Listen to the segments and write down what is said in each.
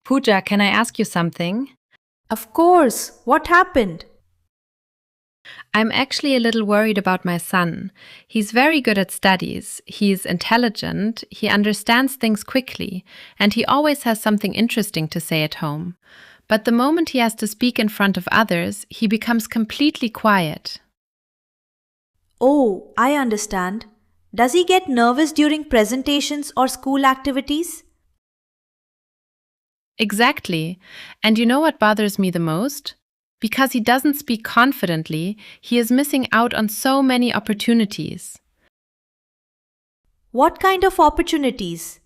Pooja, can I ask you something? Of course, what happened? I'm actually a little worried about my son. He's very good at studies, he's intelligent, he understands things quickly, and he always has something interesting to say at home. But the moment he has to speak in front of others, he becomes completely quiet. Oh, I understand. Does he get nervous during presentations or school activities? Exactly. And you know what bothers me the most? Because he doesn't speak confidently, he is missing out on so many opportunities. What kind of opportunities?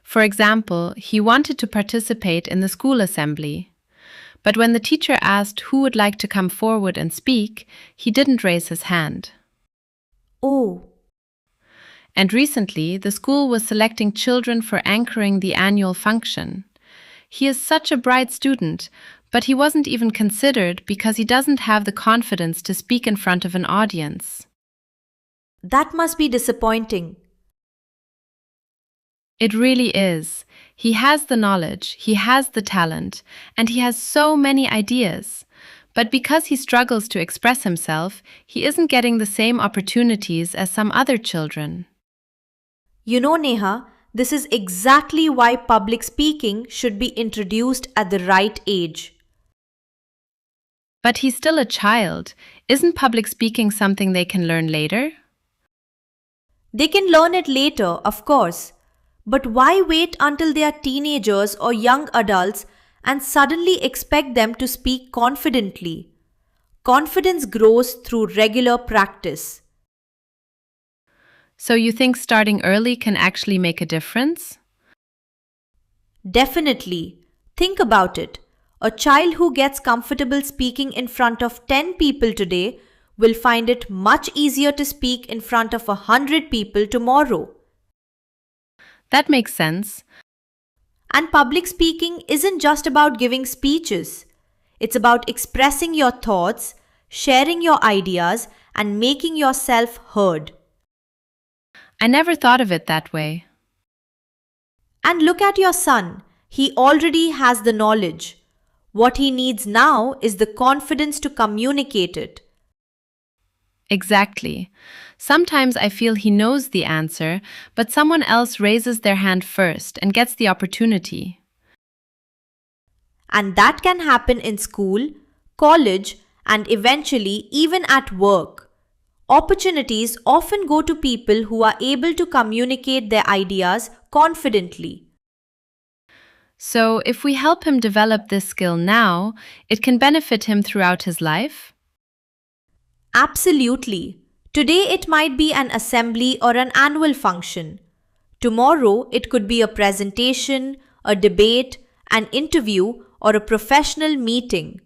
For example, he wanted to participate in the school assembly. But when the teacher asked who would like to come forward and speak, he didn't raise his hand. Oh, And recently, the school was selecting children for anchoring the annual function. He is such a bright student, but he wasn't even considered because he doesn't have the confidence to speak in front of an audience. that must be disappointing. It really is. He has the knowledge, he has the talent, and he has so many ideas. But because he struggles to express himself, he isn't getting the same opportunities as some other children. You know, Neha, this is exactly why public speaking should be introduced at the right age. But he's still a child. Isn't public speaking something they can learn later? They can learn it later, of course. But why wait until they are teenagers or young adults and suddenly expect them to speak confidently? Confidence grows through regular practice. So you think starting early can actually make a difference? Definitely. Think about it. A child who gets comfortable speaking in front of 10 people today will find it much easier to speak in front of 100 people tomorrow. That makes sense. And public speaking isn't just about giving speeches. It's about expressing your thoughts, sharing your ideas, and making yourself heard. I never thought of it that way. And look at your son. He already has the knowledge. What he needs now is the confidence to communicate it. Exactly. Sometimes I feel he knows the answer, but someone else raises their hand first and gets the opportunity. And that can happen in school, college, and eventually even at work. Opportunities often go to people who are able to communicate their ideas confidently. So, if we help him develop this skill now, it can benefit him throughout his life? Absolutely. Today it might be an assembly or an annual function. Tomorrow it could be a presentation, a debate, an interview, or a professional meeting.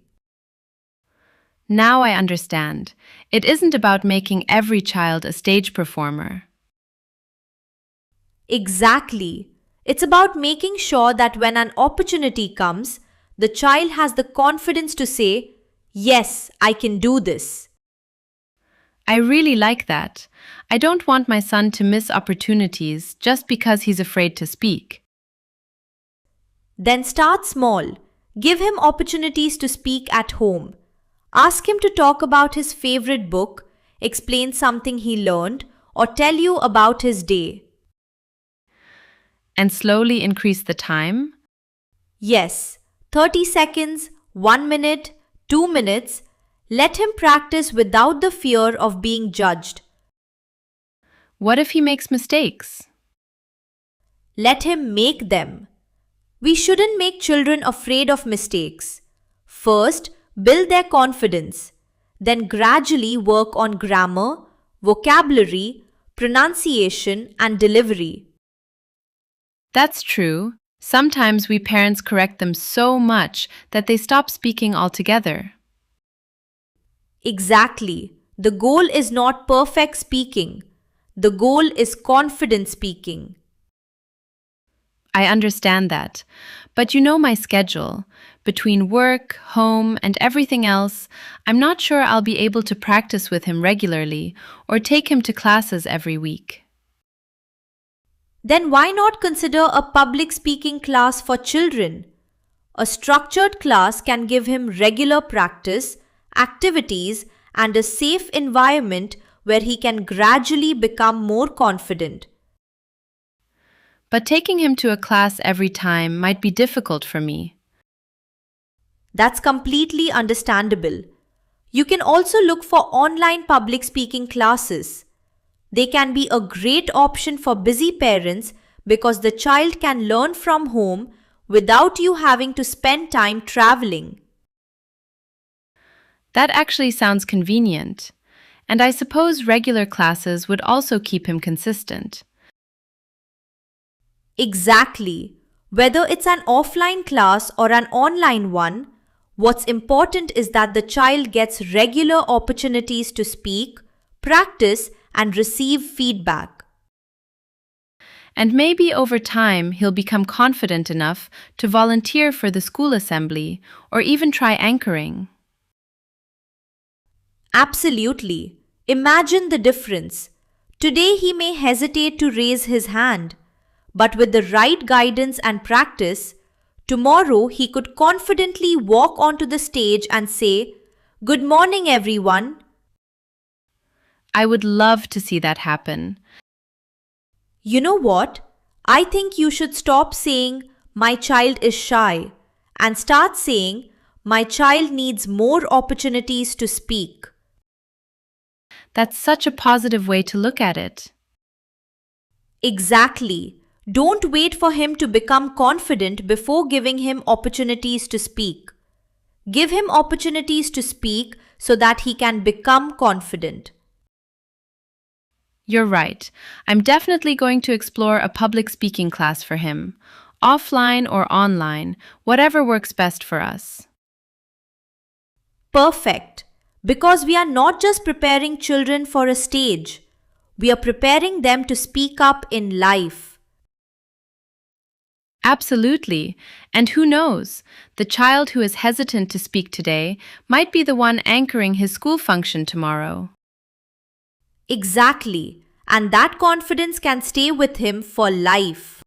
Now I understand. It isn't about making every child a stage performer. Exactly. It's about making sure that when an opportunity comes, the child has the confidence to say, "Yes, I can do this." I really like that. I don't want my son to miss opportunities just because he's afraid to speak. Then start small. Give him opportunities to speak at home. Ask him to talk about his favorite book, explain something he learned, or tell you about his day. And slowly increase the time? Yes, 30 seconds, 1 minute, 2 minutes. Let him practice without the fear of being judged. What if he makes mistakes? Let him make them. We shouldn't make children afraid of mistakes. First, build their confidence. Then gradually work on grammar, vocabulary, pronunciation, and delivery. That's true. Sometimes we parents correct them so much that they stop speaking altogether. Exactly. The goal is not perfect speaking. The goal is confident speaking. I understand that. But you know my schedule. Between work, home, and everything else, I'm not sure I'll be able to practice with him regularly or take him to classes every week. Then why not consider a public speaking class for children? A structured class can give him regular practice, activities, and a safe environment where he can gradually become more confident. But taking him to a class every time might be difficult for me. That's completely understandable. You can also look for online public speaking classes. They can be a great option for busy parents because the child can learn from home without you having to spend time traveling. That actually sounds convenient. And I suppose regular classes would also keep him consistent. Exactly. Whether it's an offline class or an online one, what's important is that the child gets regular opportunities to speak, practice, and receive feedback. And maybe over time he'll become confident enough to volunteer for the school assembly or even try anchoring. Absolutely. Imagine the difference. Today he may hesitate to raise his hand, but with the right guidance and practice, tomorrow he could confidently walk onto the stage and say, "Good morning, everyone." I would love to see that happen. You know what? I think you should stop saying, "My child is shy," and start saying, "My child needs more opportunities to speak." That's such a positive way to look at it. Exactly. Don't wait for him to become confident before giving him opportunities to speak. Give him opportunities to speak so that he can become confident. You're right. I'm definitely going to explore a public speaking class for him, offline or online, whatever works best for us. Perfect. Because we are not just preparing children for a stage, we are preparing them to speak up in life. Absolutely. And who knows? The child who is hesitant to speak today might be the one anchoring his school function tomorrow. Exactly. And that confidence can stay with him for life.